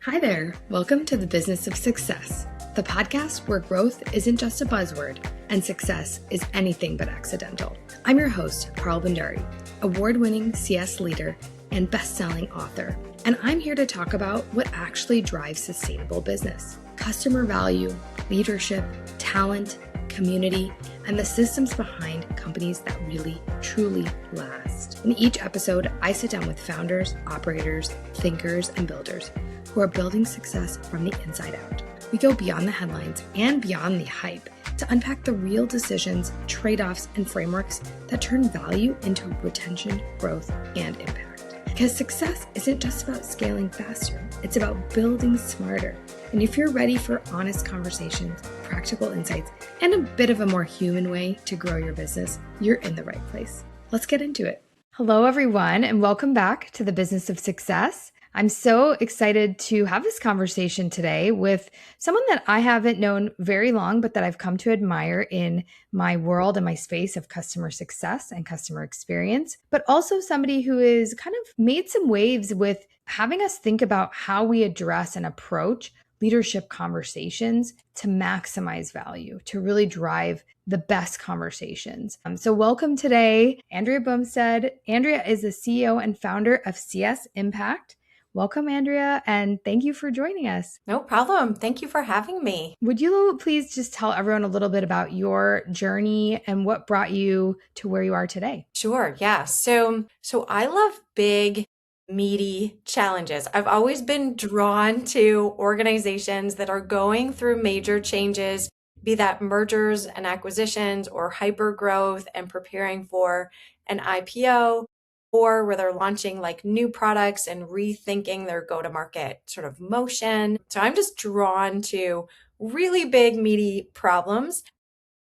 Hi there. Welcome to the Business of Success, the podcast where growth isn't just a buzzword and success is anything but accidental. I'm your host, Parul, award-winning CS leader and best-selling author, and I'm here to talk about what actually drives sustainable business: customer value, leadership, talent, community, and the systems behind companies that really, truly last. In each episode, I sit down with founders, operators, thinkers, and builders who are building success from the inside out. We go beyond the headlines and beyond the hype to unpack the real decisions, trade-offs, and frameworks that turn value into retention, growth, and impact. Because success isn't just about scaling faster, it's about building smarter. And if you're ready for honest conversations, practical insights, and a bit of a more human way to grow your business, you're in the right place. Let's get into it. Hello, everyone, and welcome back to the Business of Success. I'm so excited to have this conversation today with someone that I haven't known very long, but that I've come to admire in my world and my space of customer success and customer experience, but also somebody who has kind of made some waves with having us think about how we address and approach leadership conversations to maximize value, to really drive the best conversations. So welcome today, Andrea Bumstead. Andrea is the CEO and founder of CS Impact. Welcome, Andrea, and thank you for joining us. No problem. Thank you for having me. Would you please just tell everyone a little bit about your journey and what brought you to where you are today? Sure. Yeah. So I love big, meaty challenges. I've always been drawn to organizations that are going through major changes, be that mergers and acquisitions or hyper growth and preparing for an IPO, or where they're launching like new products and rethinking their go-to-market sort of motion. So I'm just drawn to really big, meaty problems.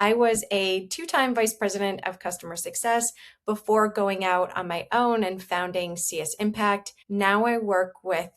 I was a two-time vice president of customer success before going out on my own and founding CS Impact. Now I work with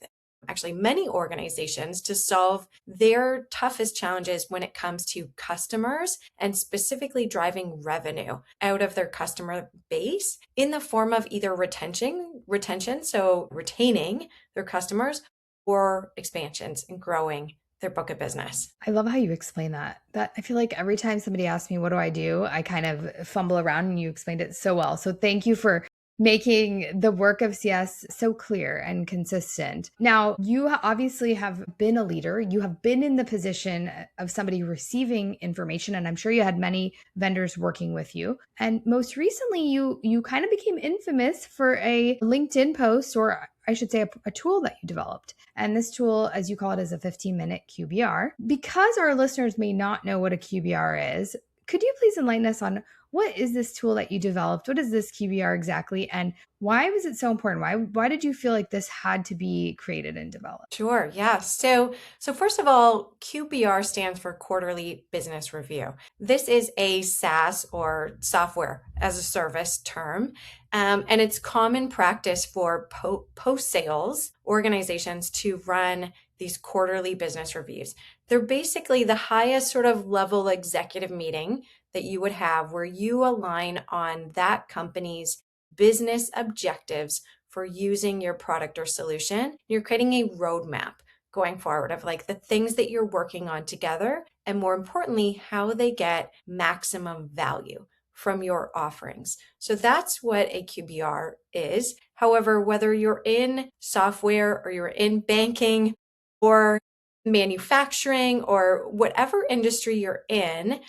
actually many organizations to solve their toughest challenges when it comes to customers and specifically driving revenue out of their customer base in the form of either retention, so retaining their customers, or expansions and growing their book of business. I love how you explain that. I feel like every time somebody asks me, what do I do? I kind of fumble around and you explained it so well. So thank you for making the work of CS so clear and consistent. Now, you obviously have been a leader. You have been in the position of somebody receiving information, and I'm sure you had many vendors working with you. And most recently, you kind of became infamous for a LinkedIn post, or I should say a tool that you developed. And this tool, as you call it, is a 15-minute QBR. Because our listeners may not know what a QBR is, could you please enlighten us on what is this tool that you developed? What is this QBR exactly? And why was it so important? Why did you feel like this had to be created and developed? Sure. Yeah. So first of all, QBR stands for Quarterly Business Review. This is a SaaS or software as a service term. And it's common practice for post-sales organizations to run these quarterly business reviews. They're basically the highest sort of level executive meeting that you would have where you align on that company's business objectives for using your product or solution. You're creating a roadmap going forward of like the things that you're working on together, and more importantly, how they get maximum value from your offerings. So that's what a QBR is. However, whether you're in software or you're in banking or manufacturing or whatever industry you're in,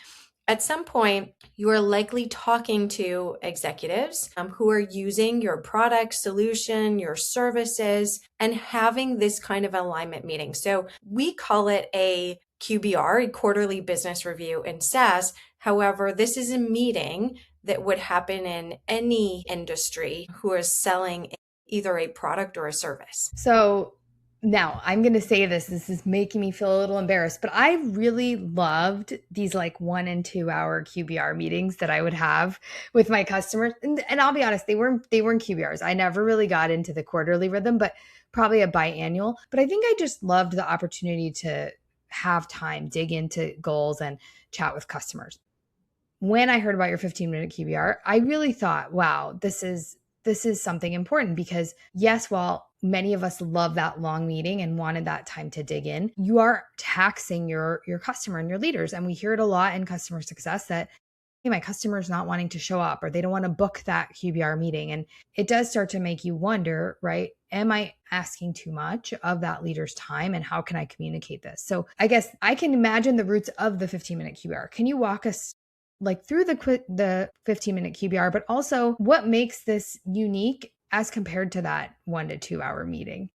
at some point, you are likely talking to executives who are using your product, solution, your services, and having this kind of alignment meeting. So we call it a QBR, a quarterly business review in SaaS. However, this is a meeting that would happen in any industry who is selling either a product or a service. So now I'm going to say this is making me feel a little embarrassed, but I really loved these like 1 and 2 hour QBR meetings that I would have with my customers. And I'll be honest, they weren't QBRs. I never really got into the quarterly rhythm, but probably a biannual. But I think I just loved the opportunity to have time, dig into goals and chat with customers. When I heard about your 15-minute QBR, I really thought, wow, this is something important because yes, while many of us love that long meeting and wanted that time to dig in. You are taxing your customer and your leaders. And we hear it a lot in customer success that, hey, my customer's not wanting to show up or they don't want to book that QBR meeting. And it does start to make you wonder, right? Am I asking too much of that leader's time, and how can I communicate this? So I guess I can imagine the roots of the 15-minute QBR. Can you walk us like through the 15-minute QBR, but also what makes this unique as compared to that 1 to 2 hour meeting?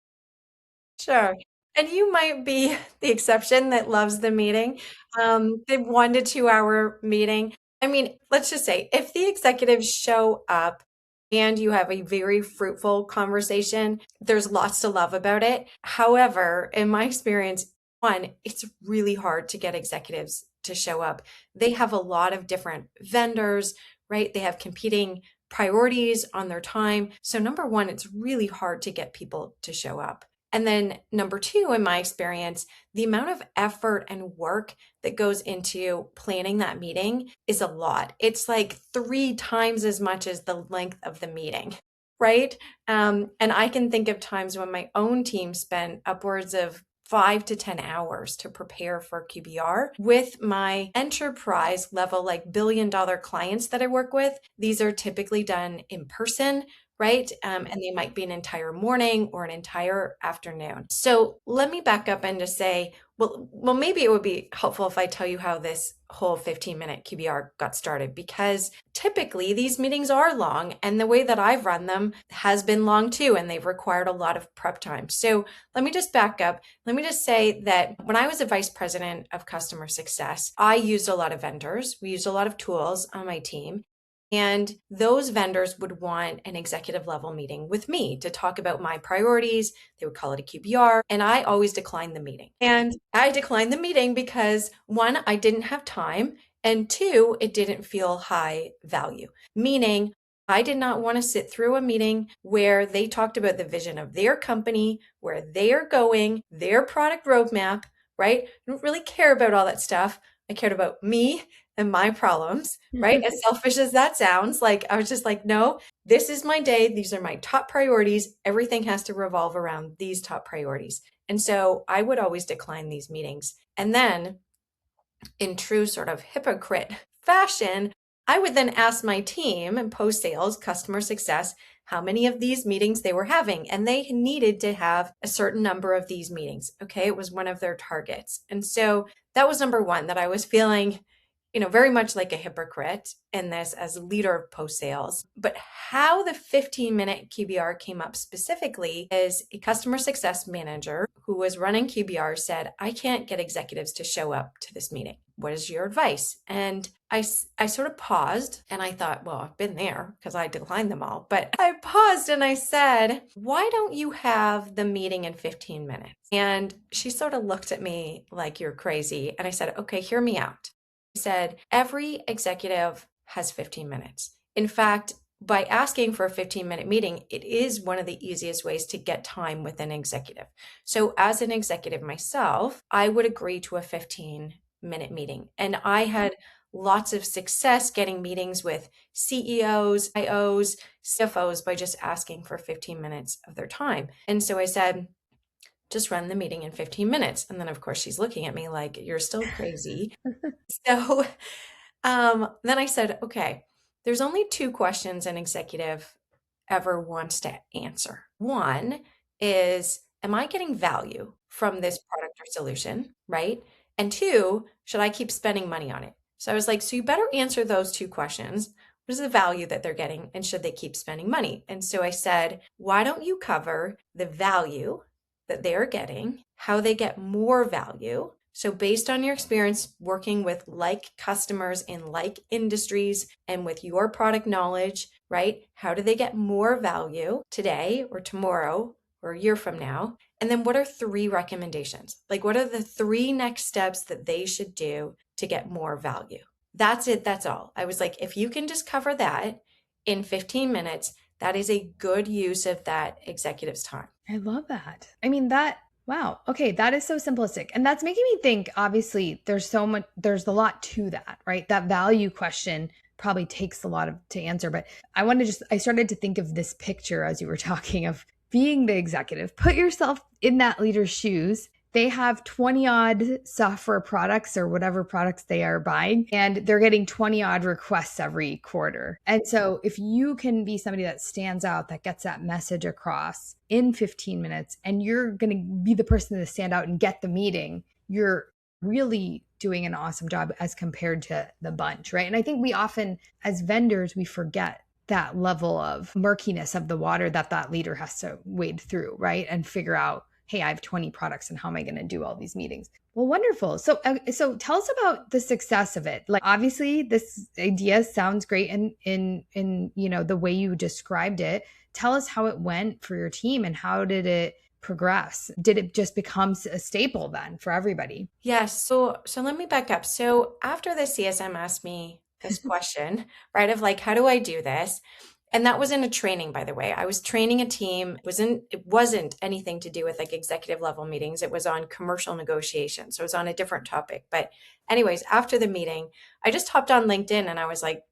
Sure. And you might be the exception that loves the meeting, the 1 to 2 hour meeting. I mean, let's just say if the executives show up and you have a very fruitful conversation, there's lots to love about it. However, in my experience, one, it's really hard to get executives to show up. They have a lot of different vendors, right? They have competing priorities on their time. So number one, it's really hard to get people to show up. And then number two, in my experience, the amount of effort and work that goes into planning that meeting is a lot. It's like 3 times as much as the length of the meeting, right? And I can think of times when my own team spent upwards of 5 to 10 hours to prepare for QBR. With my enterprise level, like billion-dollar clients that I work with, these are typically done in person, right? And they might be an entire morning or an entire afternoon. So let me back up and just say, well, maybe it would be helpful if I tell you how this whole 15-minute QBR got started, because typically these meetings are long, and the way that I've run them has been long too, and they've required a lot of prep time. So let me just back up. Let me just say that when I was a vice president of customer success, I used a lot of vendors. We used a lot of tools on my team. And those vendors would want an executive level meeting with me to talk about my priorities. They would call it a QBR. And I always declined the meeting. And I declined the meeting because one, I didn't have time. And two, it didn't feel high value, meaning I did not want to sit through a meeting where they talked about the vision of their company, where they are going, their product roadmap, right? I don't really care about all that stuff. I cared about me and my problems, right? As selfish as that sounds, like I was just like, no, this is my day. These are my top priorities. Everything has to revolve around these top priorities. And so I would always decline these meetings. And then in true sort of hypocrite fashion, I would then ask my team in post sales, customer success, how many of these meetings they were having. And they needed to have a certain number of these meetings. Okay. It was one of their targets. And so that was number one, that I was feeling, very much like a hypocrite in this as a leader of post sales. But how the 15-minute QBR came up specifically is a customer success manager who was running QBR said, I can't get executives to show up to this meeting. What is your advice? And I sort of paused and I thought, well, I've been there because I declined them all. But I paused and I said, why don't you have the meeting in 15 minutes? And she sort of looked at me like, you're crazy. And I said, okay, hear me out. Said every executive has 15 minutes. In fact, by asking for a 15-minute meeting, it is one of the easiest ways to get time with an executive. So as an executive myself, I would agree to a 15-minute meeting. And I had lots of success getting meetings with CEOs, IOs, CFOs by just asking for 15 minutes of their time. And so I said, just run the meeting in 15 minutes. And then of course she's looking at me like, you're still crazy. So then I said, okay, there's only 2 questions an executive ever wants to answer. One is, am I getting value from this product or solution, right? And 2, should I keep spending money on it? So I was like, so you better answer those 2 questions. What is the value that they're getting, and should they keep spending money? And so I said, why don't you cover the value that they are getting, how they get more value? So based on your experience working with like customers in like industries and with your product knowledge, right? How do they get more value today or tomorrow or a year from now? And then what are 3 recommendations? Like what are the 3 next steps that they should do to get more value? That's it. That's all. I was like, if you can just cover that in 15 minutes, that is a good use of that executive's time. I love that. I mean, wow. Okay. That is so simplistic. And that's making me think, obviously, there's a lot to that, right? That value question probably takes a lot to answer, but I started to think of this picture as you were talking of being the executive, put yourself in that leader's shoes. They have 20 odd software products or whatever products they are buying, and they're getting 20 odd requests every quarter. And so if you can be somebody that stands out, that gets that message across in 15 minutes, and you're going to be the person to stand out and get the meeting, you're really doing an awesome job as compared to the bunch, right? And I think we often, as vendors, we forget that level of murkiness of the water that leader has to wade through, right? And figure out, hey, I have 20 products and how am I going to do all these meetings? Well, wonderful. So tell us about the success of it. Like, obviously this idea sounds great in the way you described it. Tell us how it went for your team and how did it progress? Did it just become a staple then for everybody? Yes. So let me back up. So after the CSM asked me this question, right, of like, how do I do this? And that was in a training, by the way. I was training a team. It wasn't anything to do with like executive level meetings. It was on commercial negotiation. So it was on a different topic. But anyways, after the meeting, I just hopped on LinkedIn and I was like,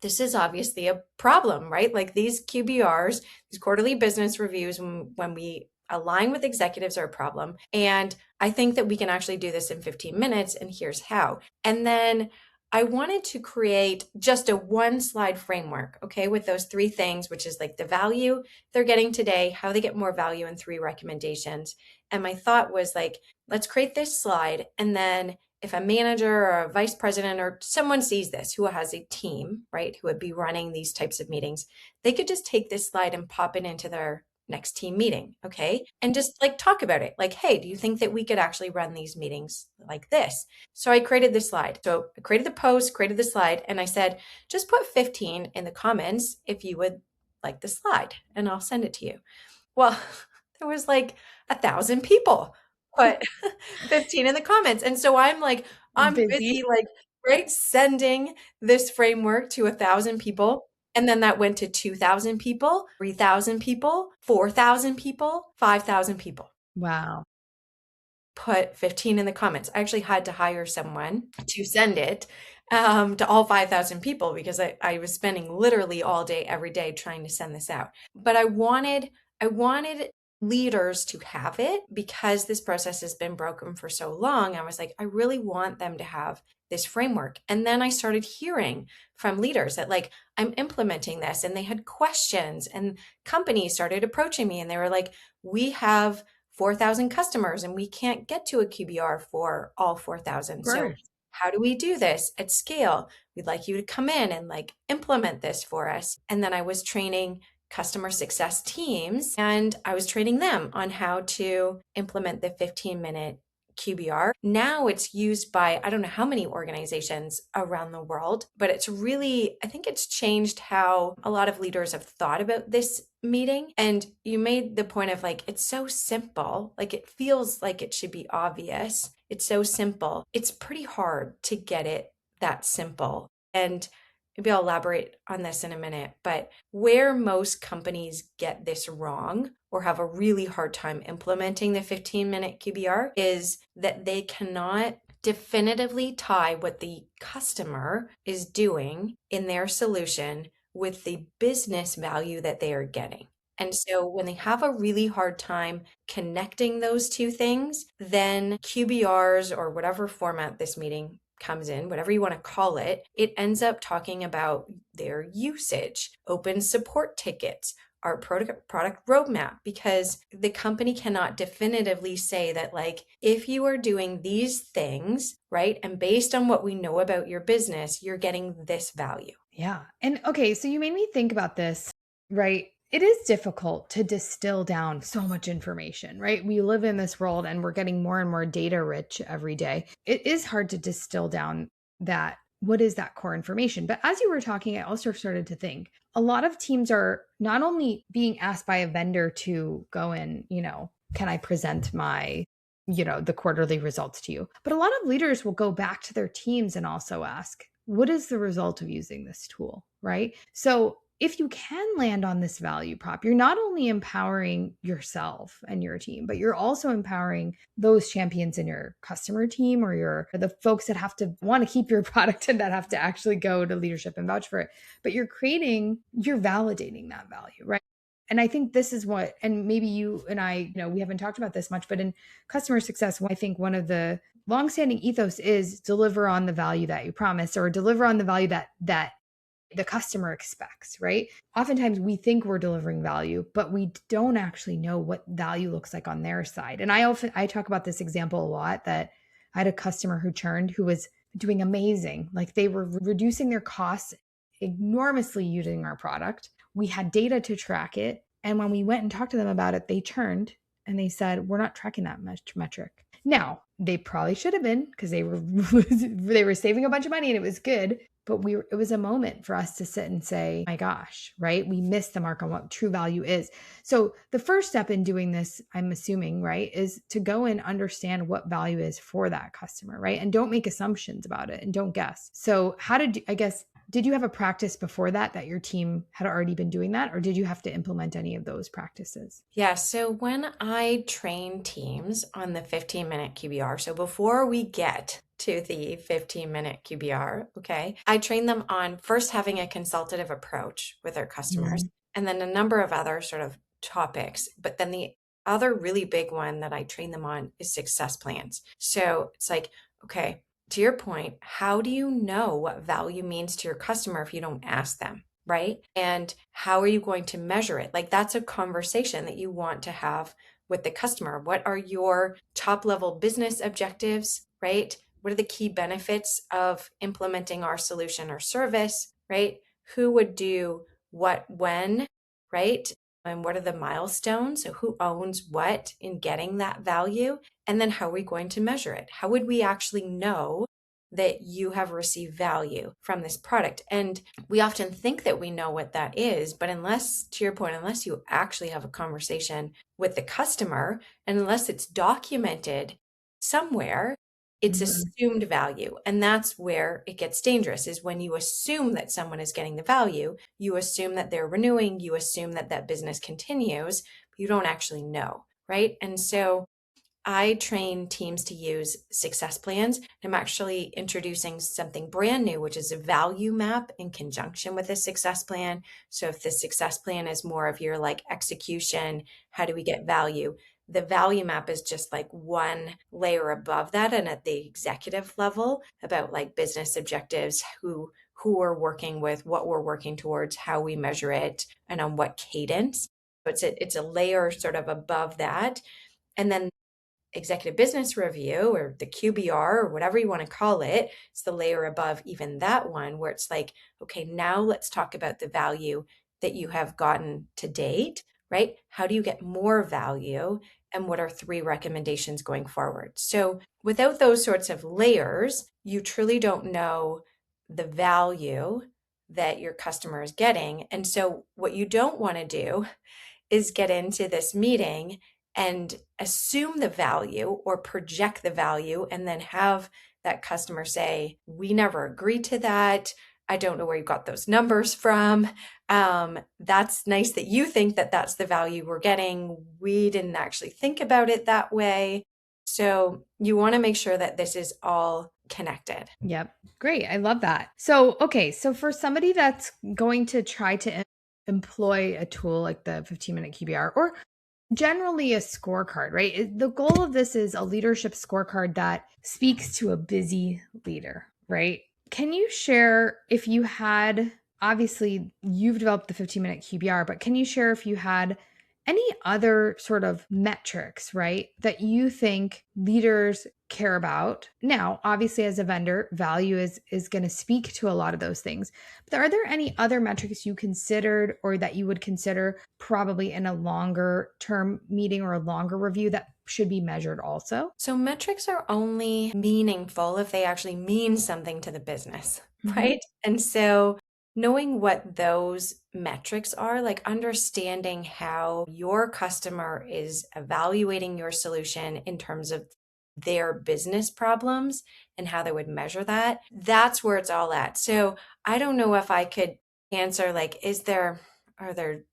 this is obviously a problem, right? Like these QBRs, these quarterly business reviews, when we align with executives, are a problem. And I think that we can actually do this in 15 minutes. And here's how. And then I wanted to create just a one slide framework, okay, with those three things, which is like the value they're getting today, how they get more value, and 3 recommendations. And my thought was like, let's create this slide. And then if a manager or a vice president or someone sees this who has a team, right, who would be running these types of meetings, they could just take this slide and pop it into their next team meeting, okay? And just like talk about it. Like, hey, do you think that we could actually run these meetings like this? So I created this slide. So I created the post, created the slide, and I said, just put 15 in the comments if you would like the slide, and I'll send it to you. Well, there was like 1,000 people put 15 in the comments. And so I'm busy, like, right, sending this framework to 1,000 people. And then that went to 2,000 people, 3,000 people, 4,000 people, 5,000 people. Wow. Put 15 in the comments. I actually had to hire someone to send it to all 5,000 people because I was spending literally all day, every day trying to send this out. But I wanted leaders to have it because this process has been broken for so long. I was like, I really want them to have this framework. And then I started hearing from leaders that like, I'm implementing this, and they had questions, and companies started approaching me and they were like, we have 4,000 customers and we can't get to a QBR for all 4,000. So how do we do this at scale? We'd like you to come in and like implement this for us. And then I was training customer success teams, and I was training them on how to implement the 15-minute QBR. Now it's used by, I don't know how many organizations around the world, but I think it's changed how a lot of leaders have thought about this meeting. And you made the point of like, it's so simple, like it feels like it should be obvious. It's so simple. It's pretty hard to get it that simple. And maybe I'll elaborate on this in a minute, but where most companies get this wrong or have a really hard time implementing the 15-minute QBR is that they cannot definitively tie what the customer is doing in their solution with the business value that they are getting. And so when they have a really hard time connecting those two things, then QBRs, or whatever format this meeting comes in, whatever you want to call it, it ends up talking about their usage, open support tickets, our product roadmap, because the company cannot definitively say that like, if you are doing these things, right, and based on what we know about your business, you're getting this value. Yeah. And okay, so you made me think about this, right? It is difficult to distill down so much information, right? We live in this world and we're getting more and more data rich every day. It is hard to distill down what is that core information. But as you were talking, I also started to think a lot of teams are not only being asked by a vendor to go in, can I present my, the quarterly results to you? But a lot of leaders will go back to their teams and also ask, what is the result of using this tool, right? So if you can land on this value prop, you're not only empowering yourself and your team, but you're also empowering those champions in your customer team or the folks that have to want to keep your product and that have to actually go to leadership and vouch for it. But you're validating that value, right? And I think this is what, and maybe you and I, we haven't talked about this much, but in customer success, I think one of the longstanding ethos is deliver on the value that you promise, or deliver on the value that the customer expects, right? Oftentimes we think we're delivering value, but we don't actually know what value looks like on their side. And I talk about this example a lot, that I had a customer who churned, who was doing amazing. Like, they were reducing their costs enormously using our product. We had data to track it. And when we went and talked to them about it, they churned and they said, we're not tracking that metric. Now, they probably should have been, because they were saving a bunch of money and it was good. But it was a moment for us to sit and say, my gosh, right? We missed the mark on what true value is. So the first step in doing this, I'm assuming, right, is to go and understand what value is for that customer, right? And don't make assumptions about it and don't guess. So did you have a practice before that your team had already been doing that? Or did you have to implement any of those practices? Yeah. So when I train teams on the 15-minute QBR, so before we get to the 15-minute QBR, okay, I train them on first having a consultative approach with their customers, and then a number of other sort of topics. But then the other really big one that I train them on is success plans. So it's like, okay, to your point, how do you know what value means to your customer if you don't ask them, right? And how are you going to measure it? Like, that's a conversation that you want to have with the customer. What are your top level business objectives, right? What are the key benefits of implementing our solution or service, right? Who would do what when, right? And what are the milestones? So who owns what in getting that value? And then how are we going to measure it? How would we actually know that you have received value from this product? And we often think that we know what that is, but to your point, unless you actually have a conversation with the customer, and unless it's documented somewhere, it's assumed value. And that's where it gets dangerous, is when you assume that someone is getting the value, you assume that they're renewing, you assume that that business continues, but you don't actually know, right? And so I train teams to use success plans. I'm actually introducing something brand new, which is a value map in conjunction with a success plan. So if the success plan is more of your like execution, how do we get value? The value map is just like one layer above that, and at the executive level, about like business objectives, who we're working with, what we're working towards, how we measure it, and on what cadence. So it's a layer sort of above that. And then executive business review, or the QBR, or whatever you want to call it, it's the layer above even that one, where it's like, okay, now let's talk about the value that you have gotten to date, right? How do you get more value? And what are 3 recommendations going forward? So without those sorts of layers, you truly don't know the value that your customer is getting. And so what you don't want to do is get into this meeting and assume the value or project the value, and then have that customer say, we never agreed to that. I don't know where you got those numbers from. That's nice that you think that that's the value we're getting. We didn't actually think about it that way. So you want to make sure that this is all connected. Yep. Great. I love that. So, okay. So for somebody that's going to try to employ a tool like the 15-minute QBR, or generally a scorecard, right? The goal of this is a leadership scorecard that speaks to a busy leader, right? Can you share if you had, obviously you've developed the 15-minute QBR, but can you share if you had any other sort of metrics, right, that you think leaders care about? Now, obviously, as a vendor, value is going to speak to a lot of those things. But are there any other metrics you considered, or that you would consider probably in a longer term meeting or a longer review, that should be measured also? So metrics are only meaningful if they actually mean something to the business, right? And so knowing what those metrics are, like understanding how your customer is evaluating your solution in terms of their business problems and how they would measure that, that's where it's all at. So I don't know if I could answer like, are there,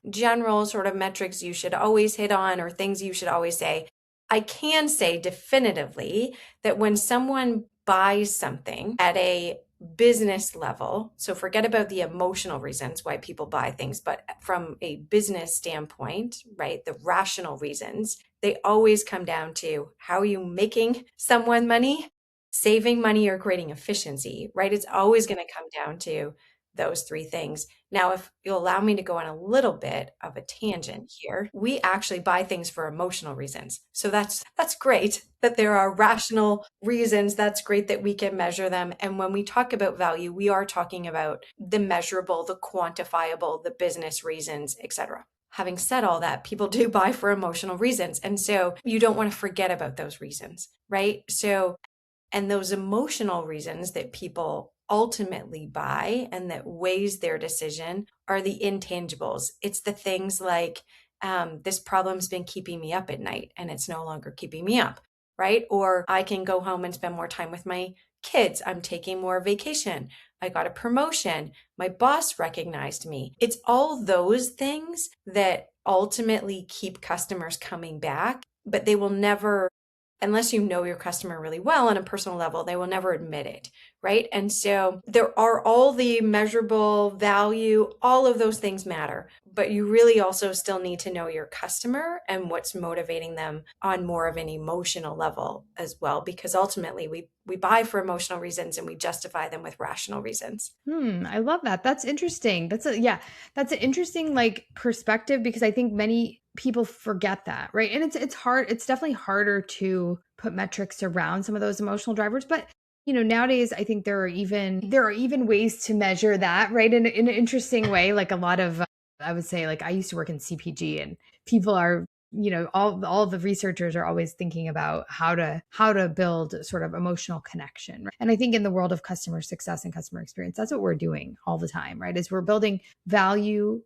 general sort of metrics you should always hit on, or things you should always say. I can say definitively that when someone buys something at a business level, so forget about the emotional reasons why people buy things, but from a business standpoint, right, the rational reasons, they always come down to how are you making someone money, saving money, or creating efficiency, right? It's always going to come down to those three things. Now, if you'll allow me to go on a little bit of a tangent here, we actually buy things for emotional reasons. So that's great that there are rational reasons. That's great that we can measure them. And when we talk about value, we are talking about the measurable, the quantifiable, the business reasons, etc. Having said all that, people do buy for emotional reasons. And so you don't want to forget about those reasons, right? So, and those emotional reasons that people ultimately buy and that weighs their decision are the intangibles. It's the things like, this problem's been keeping me up at night and it's no longer keeping me up, right? Or I can go home and spend more time with my kids. I'm taking more vacation. I got a promotion. My boss recognized me. It's all those things that ultimately keep customers coming back, but they will never, unless you know your customer really well on a personal level, they will never admit it, right? And so there are all the measurable value, all of those things matter, but you really also still need to know your customer and what's motivating them on more of an emotional level as well, because ultimately we buy for emotional reasons and we justify them with rational reasons. I love that. That's interesting. That's an interesting like perspective, because I think many people forget that, right? And it's hard. It's definitely harder to put metrics around some of those emotional drivers, but nowadays I think there are even ways to measure that, right? In an interesting way. Like a lot of I would say, like, I used to work in CPG, and people are, all the researchers are always thinking about how to build sort of emotional connection, right? And I think in the world of customer success and customer experience, that's what we're doing all the time, right? Is we're building value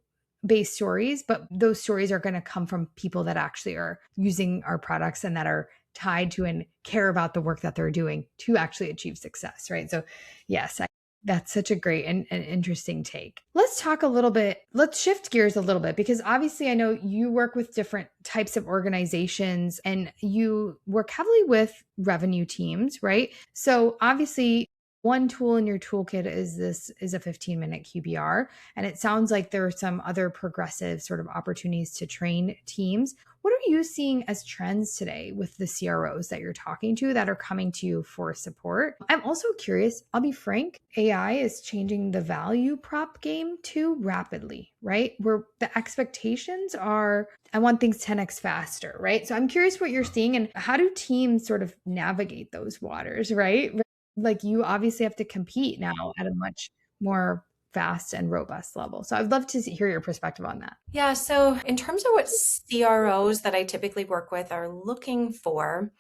based stories, but those stories are going to come from people that actually are using our products and that are tied to and care about the work that they're doing to actually achieve success, right? So yes, that's such a great and interesting take. Let's talk a little bit, let's shift gears a little bit, because obviously I know you work with different types of organizations and you work heavily with revenue teams, right? So obviously one tool in your toolkit is a 15-minute QBR. And it sounds like there are some other progressive sort of opportunities to train teams. What are you seeing as trends today with the CROs that you're talking to that are coming to you for support? I'm also curious, I'll be frank, AI is changing the value prop game too rapidly, right? Where the expectations are, I want things 10x faster, right? So I'm curious what you're seeing and how do teams sort of navigate those waters, right? Like you obviously have to compete now at a much more fast and robust level. So I'd love to hear your perspective on that. Yeah, so in terms of what CROs that I typically work with are looking for,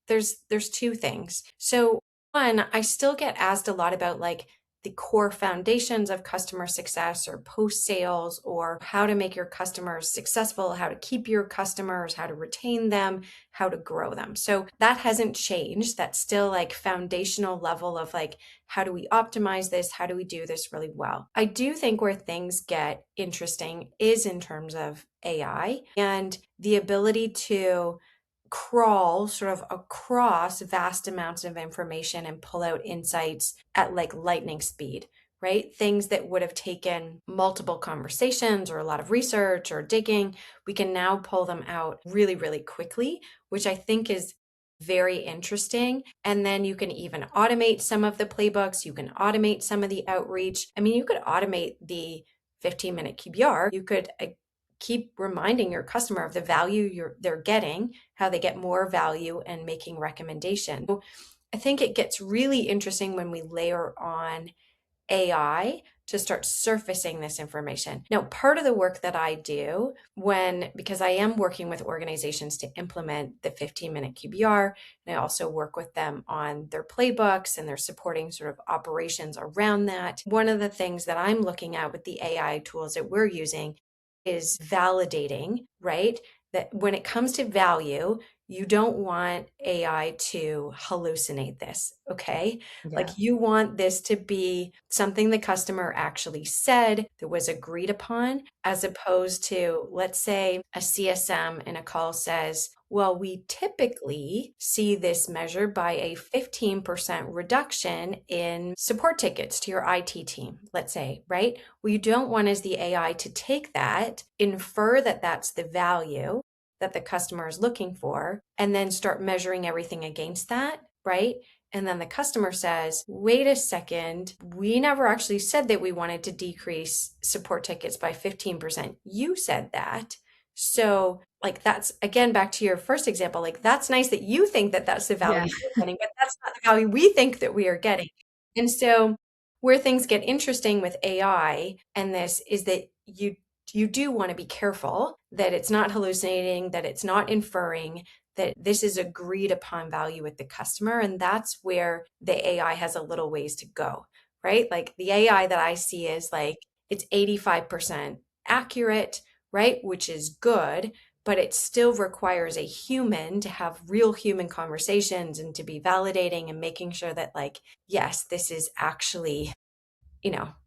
there's two things. So one, I still get asked a lot about like the core foundations of customer success or post sales, or how to make your customers successful, how to keep your customers, how to retain them, how to grow them. So that hasn't changed. That's still like foundational level of like, how do we optimize this? How do we do this really well? I do think where things get interesting is in terms of AI and the ability to crawl sort of across vast amounts of information and pull out insights at like lightning speed, right? Things that would have taken multiple conversations or a lot of research or digging, we can now pull them out really, really quickly, which I think is very interesting. And then you can even automate some of the playbooks. You can automate some of the outreach. I mean, you could automate the 15-minute QBR. You could keep reminding your customer of the value they're getting, how they get more value, and making recommendations. So I think it gets really interesting when we layer on AI to start surfacing this information. Now, part of the work that I do because I am working with organizations to implement the 15-minute QBR, and I also work with them on their playbooks and their supporting sort of operations around that. One of the things that I'm looking at with the AI tools that we're using is validating, right? That when it comes to value, you don't want AI to hallucinate this, okay? Yeah. Like you want this to be something the customer actually said that was agreed upon, as opposed to, let's say, a CSM in a call says, Well, we typically see this measured by a 15% reduction in support tickets to your IT team, let's say, right? What you don't want is the AI to take that, infer that that's the value that the customer is looking for, and then start measuring everything against that, right? And then the customer says, wait a second, we never actually said that we wanted to decrease support tickets by 15%. You said that. So, like, that's again back to your first example, like, that's nice that you think that that's the value Yeah. you're getting, but that's not the value we think that we are getting. And so, where things get interesting with AI and this is that you do want to be careful that it's not hallucinating, that it's not inferring, that this is agreed upon value with the customer. And that's where the AI has a little ways to go, right? Like the AI that I see is like, it's 85% accurate, right? Which is good, but it still requires a human to have real human conversations and to be validating and making sure that, like, yes, this is actually,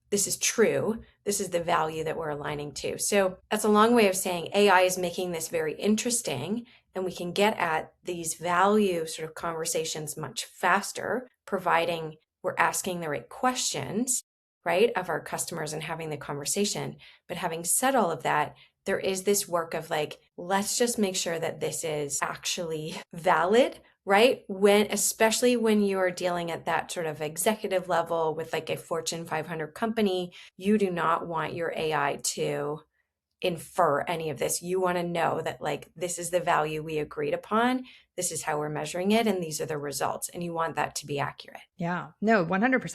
this is true. This is the value that we're aligning to. So that's a long way of saying AI is making this very interesting, and we can get at these value sort of conversations much faster, providing we're asking the right questions, right, of our customers and having the conversation. But having said all of that, there is this work of like, let's just make sure that this is actually valid, right? Especially when you are dealing at that sort of executive level with like a Fortune 500 company, you do not want your AI to infer any of this. You want to know that, like, this is the value we agreed upon. This is how we're measuring it. And these are the results. And you want that to be accurate. Yeah, no, 100%.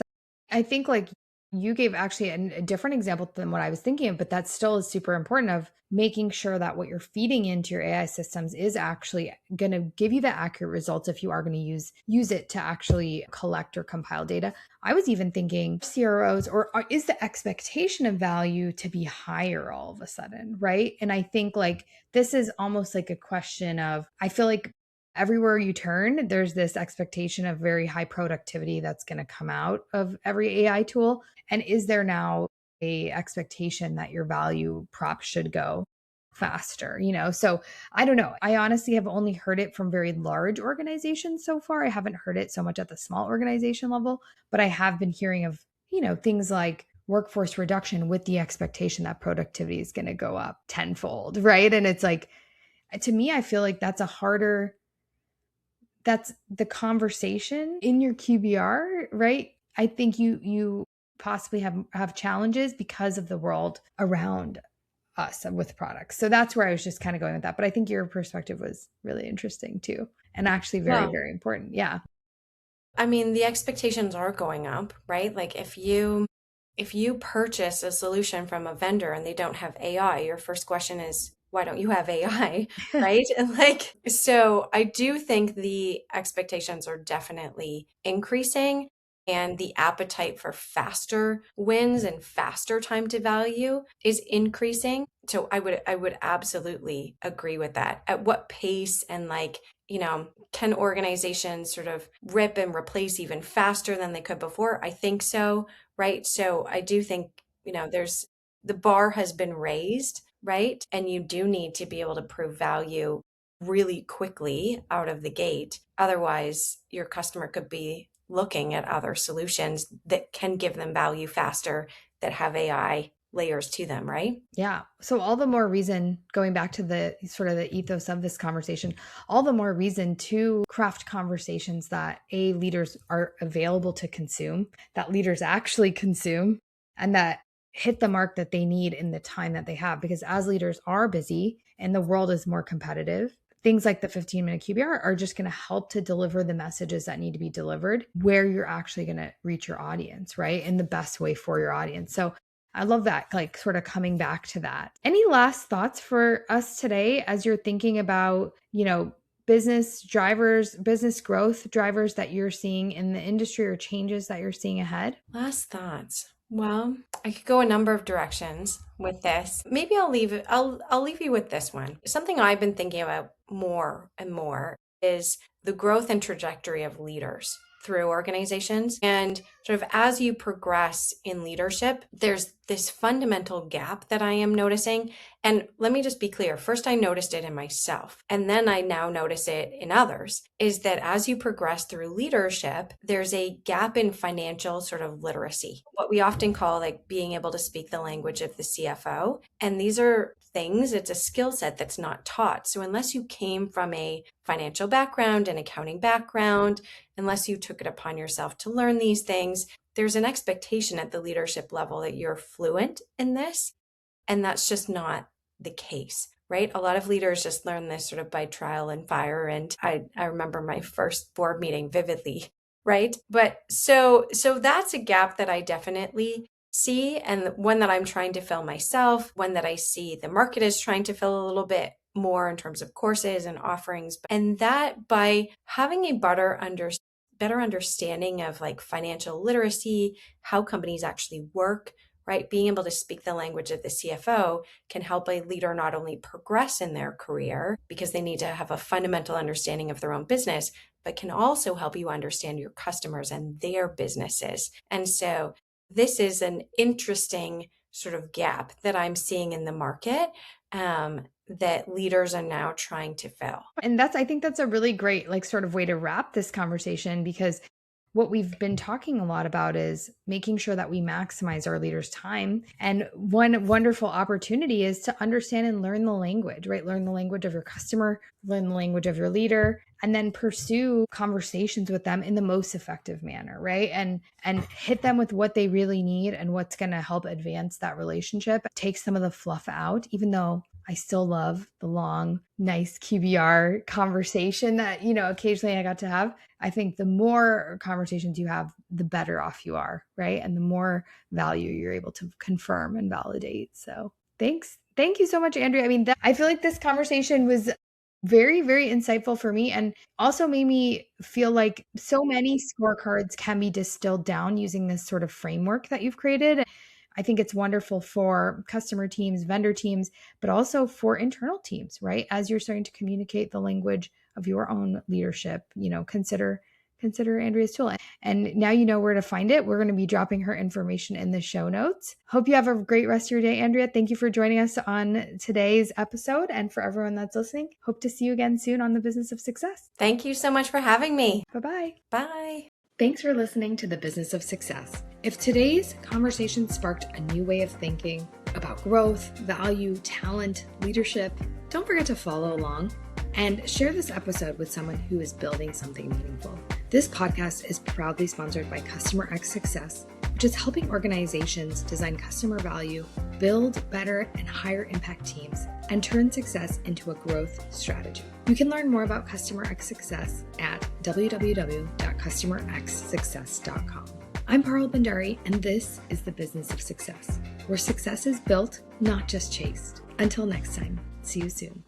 I think like you gave actually a different example than what I was thinking of, but that still is super important of making sure that what you're feeding into your AI systems is actually going to give you the accurate results if you are going to use it to actually collect or compile data. I was even thinking CROs, or is the expectation of value to be higher all of a sudden, right? And I think like this is almost like a question of, I feel like everywhere you turn, there's this expectation of very high productivity that's going to come out of every AI tool. And is there now a expectation that your value prop should go faster, So I don't know. I honestly have only heard it from very large organizations so far. I haven't heard it so much at the small organization level, but I have been hearing of, things like workforce reduction with the expectation that productivity is going to go up tenfold, right? And it's like, to me, I feel like that's the conversation in your QBR, right? I think you possibly have challenges because of the world around us with products. So that's where I was just kind of going with that. But I think your perspective was really interesting too, and actually very, Well, very important. Yeah. I mean, the expectations are going up, right? Like if you purchase a solution from a vendor and they don't have AI, your first question is, why don't you have AI? Right? And like, so I do think the expectations are definitely increasing, and the appetite for faster wins and faster time to value is increasing. So I would absolutely agree with that. At what pace and like, can organizations sort of rip and replace even faster than they could before? I think so, right? So I do think, there's the bar has been raised, right? And you do need to be able to prove value really quickly out of the gate. Otherwise, your customer could be looking at other solutions that can give them value faster, that have AI layers to them, right? Yeah. So all the more reason, going back to the sort of the ethos of this conversation, all the more reason to craft conversations that leaders are available to consume, that leaders actually consume, and that hit the mark that they need in the time that they have. Because as leaders are busy and the world is more competitive, things like the 15-minute QBR are just going to help to deliver the messages that need to be delivered where you're actually going to reach your audience, right? In the best way for your audience. So I love that, like sort of coming back to that. Any last thoughts for us today as you're thinking about, business drivers, business growth drivers that you're seeing in the industry or changes that you're seeing ahead? Last thoughts. Well, I could go a number of directions with this. Maybe I'll leave you with this one. Something I've been thinking about more and more is the growth and trajectory of leaders. through organizations. And sort of as you progress in leadership, there's this fundamental gap that I am noticing. And let me just be clear. First, I noticed it in myself, and then I now notice it in others, is that as you progress through leadership, there's a gap in financial sort of literacy, what we often call like being able to speak the language of the CFO. And these are things, it's a skill set that's not taught. So unless you came from a financial background, an accounting background, unless you took it upon yourself to learn these things, there's an expectation at the leadership level that you're fluent in this. And that's just not the case, right? A lot of leaders just learn this sort of by trial and fire. And I remember my first board meeting vividly, right? But so that's a gap that I definitely see, and one that I'm trying to fill myself, one that I see the market is trying to fill a little bit more in terms of courses and offerings. And that by having a better understanding of like financial literacy, how companies actually work, right? Being able to speak the language of the CFO can help a leader not only progress in their career because they need to have a fundamental understanding of their own business, but can also help you understand your customers and their businesses. And so this is an interesting sort of gap that I'm seeing in the market that leaders are now trying to fill. And I think that's a really great like sort of way to wrap this conversation, because what we've been talking a lot about is making sure that we maximize our leaders' time. And one wonderful opportunity is to understand and learn the language, right? Learn the language of your customer, learn the language of your leader, and then pursue conversations with them in the most effective manner, right? And hit them with what they really need and what's going to help advance that relationship. Take some of the fluff out, even though I still love the long, nice QBR conversation that, occasionally I got to have. I think the more conversations you have, the better off you are, right? And the more value you're able to confirm and validate. So thanks. Thank you so much, Andrea. I mean, I feel like this conversation was very, very insightful for me, and also made me feel like so many scorecards can be distilled down using this sort of framework that you've created. I think it's wonderful for customer teams, vendor teams, but also for internal teams, right? As you're starting to communicate the language of your own leadership, consider Andrea's tool. And now you know where to find it. We're going to be dropping her information in the show notes. Hope you have a great rest of your day, Andrea. Thank you for joining us on today's episode. And for everyone that's listening, hope to see you again soon on The Business of Success. Thank you so much for having me. Bye-bye. Bye. Thanks for listening to The Business of Success. If today's conversation sparked a new way of thinking about growth, value, talent, leadership, don't forget to follow along and share this episode with someone who is building something meaningful. This podcast is proudly sponsored by Customer X Success, which is helping organizations design customer value, build better and higher impact teams, and turn success into a growth strategy. You can learn more about Customer X Success at www.customerxsuccess.com. I'm Parul Bandari, and this is The Business of Success, where success is built, not just chased. Until next time, see you soon.